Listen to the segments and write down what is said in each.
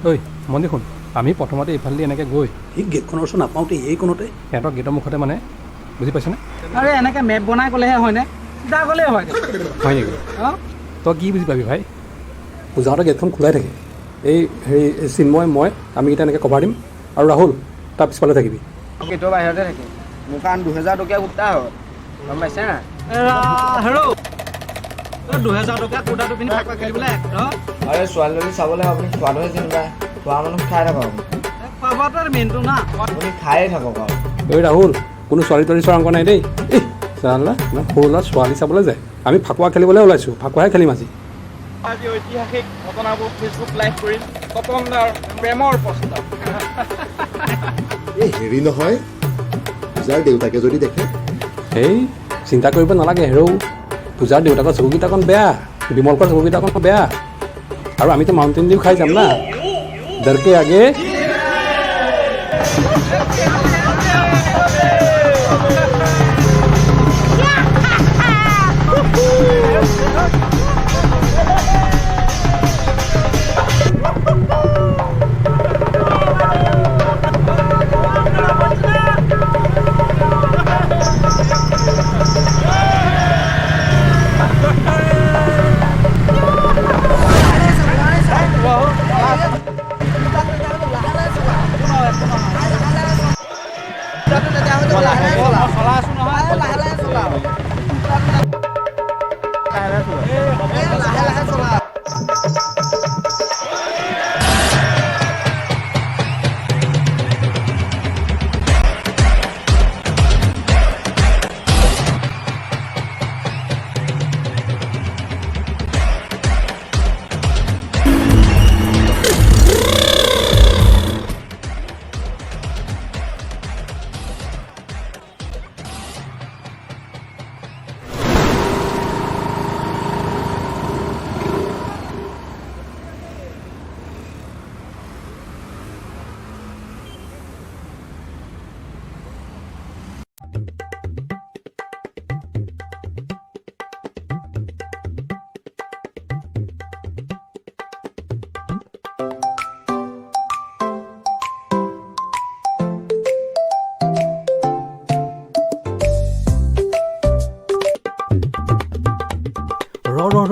ঐ মন দেখোন আমি প্ৰথমতে এইফালেদি এনেকৈ গৈ এই গেটখনৰ ওচৰত নাপাওঁতে এইকণতে সিহঁতৰ গেটৰ মুখতে মানে বুজি পাইছেনে আৰে এনেকৈ মেপ বনাই গ'লেহে হয়নে চিধা গ'লেই হয় হয় নেকি অঁ তই কি বুজি পাবি ভাই পূজাহঁতৰ গেটখন খোলাই থাকে এই হেৰি চিন্ময় মই আমি কেইটা এনেকৈ কভাৰ দিম আৰু ৰাহুল তাৰ পিছফালে থাকিবি গেটৰ বাহিৰতে থাকে মোৰ কাৰণ 2000 টকীয়া কুৰ্তা হয় গম পাইছে না হেৰৌ 2000 টকীয়া কুৰ্তাটো পিন্ধি ফাকুৱা খেলিবলৈ আৰে ছোৱালীজনী চাবলৈ আপুনি খোৱাটোহে চিন্তা খোৱা মানুহ খাই থাকক খোৱা বোৱাটো মেইনটো না আপুনি খায়ে থাকক আৰু ঐ ৰাহুল কোনো ছোৱালী তোৱালী চোৱাৰ অংক নাই দেই এই চালা ইমান সৰু ল'ৰা ছোৱালী চাবলৈ যায় আমি ফাকুৱা খেলিবলৈ ওলাইছোঁ ফাকুৱাহে খেলিম আজি আজি ঐতিহাসিক ঘটনাবোৰ ফেচবুক লাইভ কৰিম কপনদাৰ প্ৰেমৰ প্ৰস্তাৱ এই হেৰি নহয় পূজাৰ দেউতাকে যদি দেখে সেই চিন্তা কৰিব নালাগে হেৰৌ পূজাৰ দেউতাকৰ চকুকেইটাকণ বেয়া বিমলকৰ চকুকেইটাকণ বেয়া আৰু আমিতো মাউণ্টেইন ডিউ খাই যাম না ডৰকে আগে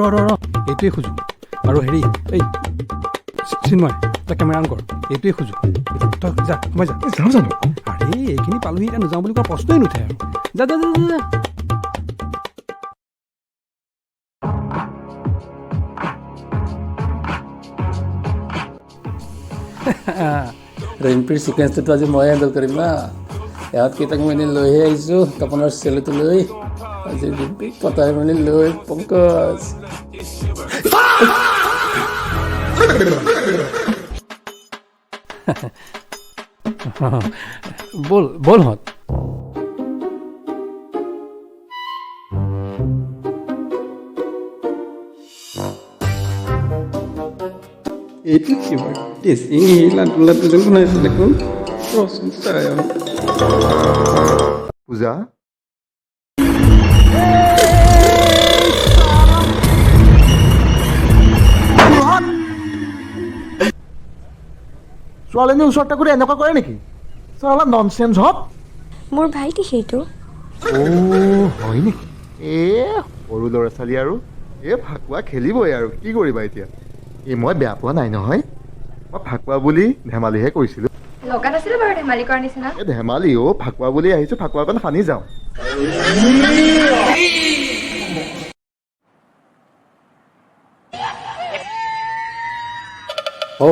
ৰ এইটোৱে খোজোঁ আৰু হেৰি এই চিন্ময় তই কেমেৰা অন কৰ এইটোৱে খোজোঁ তই যা মই যা যাওঁ জানো আৰে এইখিনি পালোহি এতিয়া নাযাওঁ বুলি কোৱা প্ৰশ্নই নুঠে আৰু যা যা যা যা ৰিম্পিৰ ছিকুৱেঞ্চটো আজি মই হেণ্ডেল কৰিম না ইয়াত কেইটাক মই লৈহে আহিছোঁ তপনৰ চেলুটো লৈ আজি ৰিম্পিক পতাই মেলি লৈ পংকজ ব'ল ব'লহঁত এইটো কি বাৰু টেষ্টি লাডু লাডু যেন বনাইছে দেখোন ৰচোন চাই পূজা ছোৱালীজনী ওচৰত থাকোঁতে এনেকুৱা কৰে নেকি অলপ ননচেঞ্চ হওক মোৰ ভাইটি সেইটো হয় নেকি সৰু ল'ৰা ছোৱালী আৰু ফাকুৱা খেলিবই আৰু কি কৰিবা এতিয়া মই বেয়া পোৱা নাই নহয় মই ফাকুৱা বুলি ধেমালিহে কৰিছিলোঁ লগা নাছিলে বাৰু ধেমালি কৰাৰ নিচিনা ধেমালি ফাকুৱা বুলি আহিছোঁ ফাকুৱাকণ সানি যাওঁ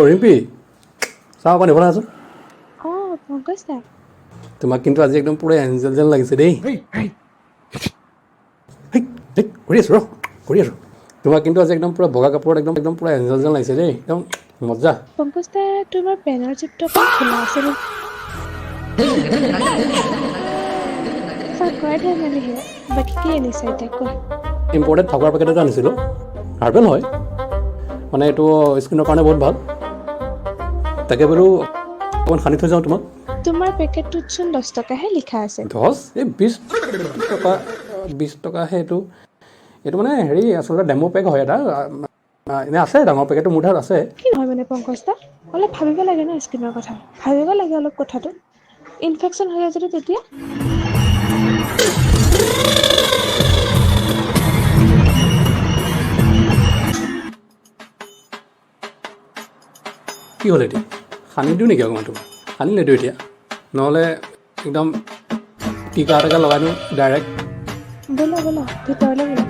ৰিম্পি চাহ অকণ দিব আছোঁ অঁ পংকজ দা তোমাক কিন্তু আজি একদম পুৰা এঞ্জেল যেন লাগিছে দেই কৰি আছোঁ ৰ কৰি আছোঁ তোমাক কিন্তু আজি একদম পূৰা বগা কাপোৰত একদম একদম পূৰা এঞ্জেল যেন লাগিছে দেই একদম মজা পংকজ দা তোমাৰ পেনৰ জিপটো অকণ খোলা আছে নেকি ফাকুৱাৰ ধেমালিহে বাকী কি আনিছা এতিয়া কোৱা ইম্পৰ্টেড ফাকুৱাৰ পেকেট এটা আনিছিলোঁ হাৰ্বেল হয় মানে এইটো স্কিনৰ কাৰণে বহুত ভাল তাকে বোলো অকণমান সানি থৈ যাওঁ তোমাক তোমাৰ পেকেটটোতচোন 10 টকাহে লিখা আছে 10 এই 20 টকাহে এইটো মানে হেৰি আচলতে ডেমো পেক হয় এটা এনেই আছে ডাঙৰ পেকেটটো মোৰ তাত আছে কি নহয় মানে পংকজ দা অলপ ভাবিব লাগে ন স্কিনৰ কথা ভাবিব লাগে অলপ কথাটো ইনফেকশ্যন হ'লে যদি তেতিয়া কি হ'ল এতিয়া সানি দিওঁ নেকি অকণমান তোমাক সানিলে দিওঁ এতিয়া নহ'লে একদম টিকা টেকা লগাই দিওঁ ডাইৰেক্ট ব'লা ভিতৰলৈ ব'লা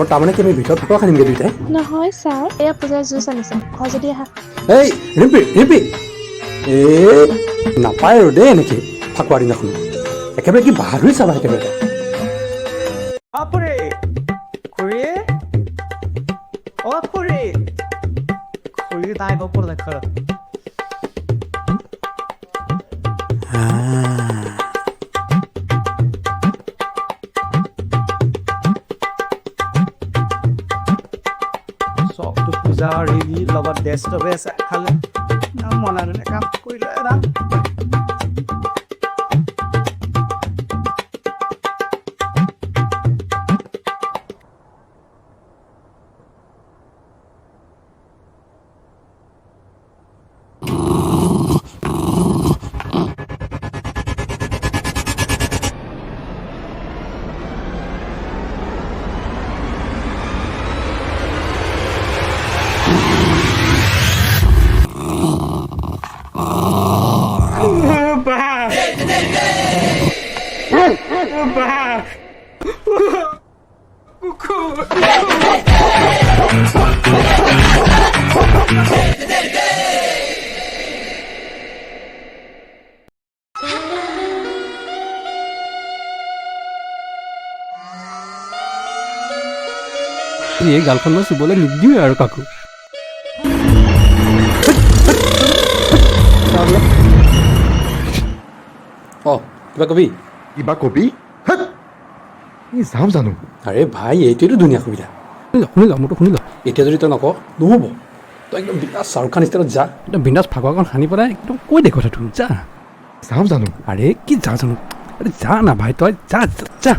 তাৰমানে কি আমি ভিতৰত ফটো সানিমগৈ দুইটাই নহয় ছাৰ এয়া পূজাৰ জুচ আনিছে হয় যদি আহা এই ৰিম্পি নাপায় আৰু দেই এনেকৈ ফাকুৱাৰ দিনাখন একেবাৰে কি বাহাদুৰি চাবা একেবাৰে খুৰী খুৰী অ' খুৰী খুৰী তাই ওপৰত দেখা চবটো পূজা হেৰি লগত ডেষ্টবে আছে খালে মনে মনে কাম কৰিলে এটা এই গালখন মই চুবলৈ নিদিওঁ আৰু কাকো অঁ কিবা কবি কিবা কবি হেৎ! এই যাম জানো আৰে ভাই এইটোৱেতো ধুনীয়া সুবিধা শুনি ল মোৰতো শুনি ল এতিয়া যদি তই নকওঁ নহ'ব তই একদম বিৰাট শ্বাহৰুখ খান ষ্টাইলত যা একদম বিন্দাছ ফাকুৱাখন সানি পেলাই একদম কৈ দে কথাটো যা যাম জানো আৰে কি যা জানো আৰে যা না ভাই তই যা যা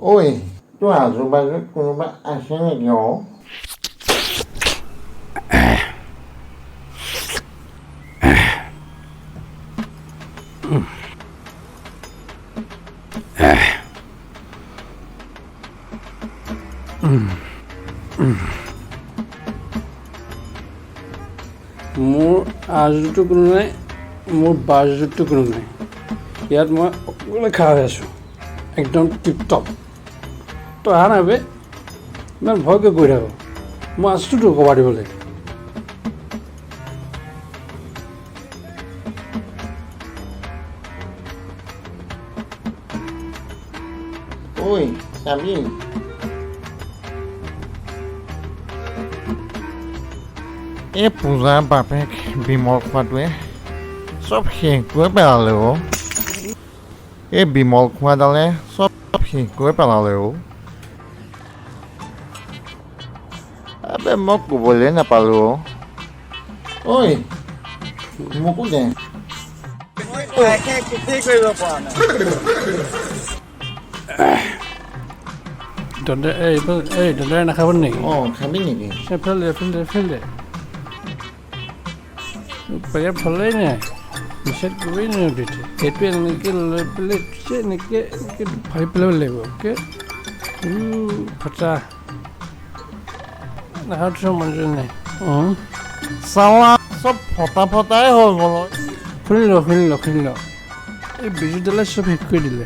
ঐ তোৰ আজু-বাজুত কোনোবা আছে নেকি অ মোৰ আজুটো কোনো নাই মোৰ বাজুটো কোনো নাই ইয়াত মই অকলে খাই হৈ আছোঁ একদম টিপটপ তই অহা নাই বে ইমান ভয়কৈ গৈ থাকোঁ মই আছোঁতো কবাৰ দিবলৈ ঐ চাবি এই পূজাৰ বাপেক বিমল খোৱাটোৱে চব শেষ কৰি পেলালে অ' এই বিমল খোৱাডালে চব শেষ কৰি পেলালে অ' আবে মই ক'বলৈ নাপালোঁ অ' ঐ মোকো দে দাদাই নাখাব নেকি অঁ খাবি নেকি এফালে পেকেট ফলেই নাই নিষেধ কৰিবই নোৱাৰো তেতিয়া সেইটো এনেকৈ লৈ পেলাই এনেকৈ ভাবি পেলাব লাগিব অ'কে ফটা নাখাওঁতো মনযোগ নাই চালা চব ফটা ফটাই হৈ গ'ল শুনি ল এই বিজুদালে চব শেষ কৰি দিলে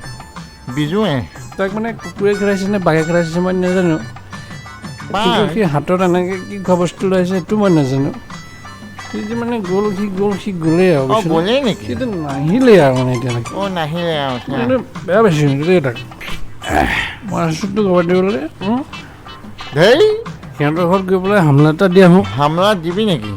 বিজুৱে তাক মানে কুকুৰে খেলাইছে নে বাঘে খেলাইছে মই নাজানো কিন্তু সি হাতত এনেকৈ কি খোৱা বস্তু লৈ আহিছে সেইটো মই নাজানো সি যে মানে সি গ'লেই আৰু অঁ গ'লেই নেকি কিন্তু নাহিলেই আৰু মানে এতিয়ালৈকে অঁ নাহিলে আৰু মানে বেয়া পাইছোঁ কিন্তু দেই তাক মই আছোঁতো খবৰ দিবলৈ ধেই সিহঁতৰ ঘৰত গৈ পেলাই হামলা এটা দি আহোঁ হামলা দিবি নেকি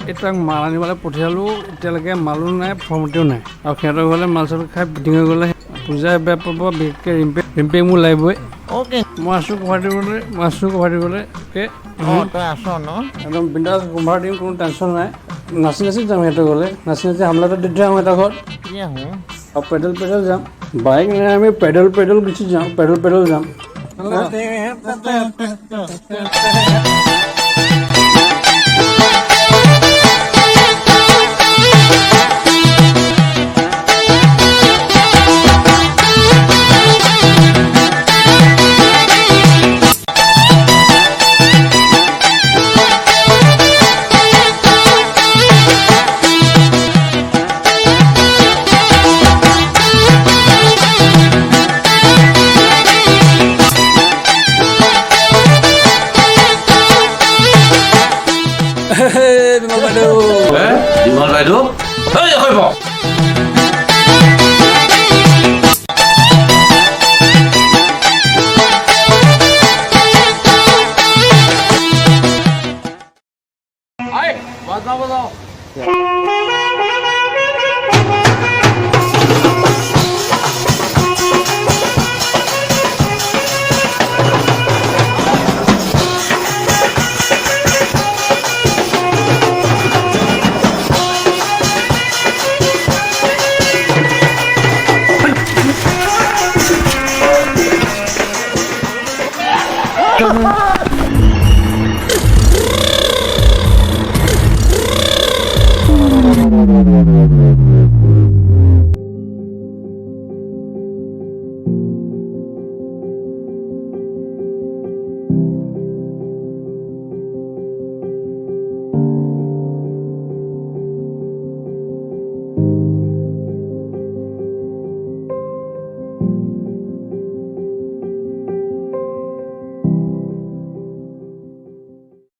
এই তাক মাল আনিবলৈ পঠিয়ালোঁ এতিয়ালৈকে মালো নাই ফৰ্মতেও নাই আৰু সিহঁতৰ ঘৰলৈ মাল চাল খাই পিটিং হৈ গ'লে পূজাই বেয়া পাব বিশেষকৈ ৰিম্পেক মোৰ লাগিবই অ'কে মই আছোঁ কভাৰ দিবলৈ অ'কে অঁ তই আছ ন একদম বিন্দাছ কভাৰ দিম কোনো টেনশ্যন নাই নাচি যাম সিহঁতৰ ঘৰলৈ নাচি হামলা এটা দি থৈ আহোঁ এটা ঘৰত কি আহোঁ আৰু পেডেল যাম বাইক নাই আমি পেডেল গুচি যাওঁ পেডেল যাম বিমল বাইদেউ বজাও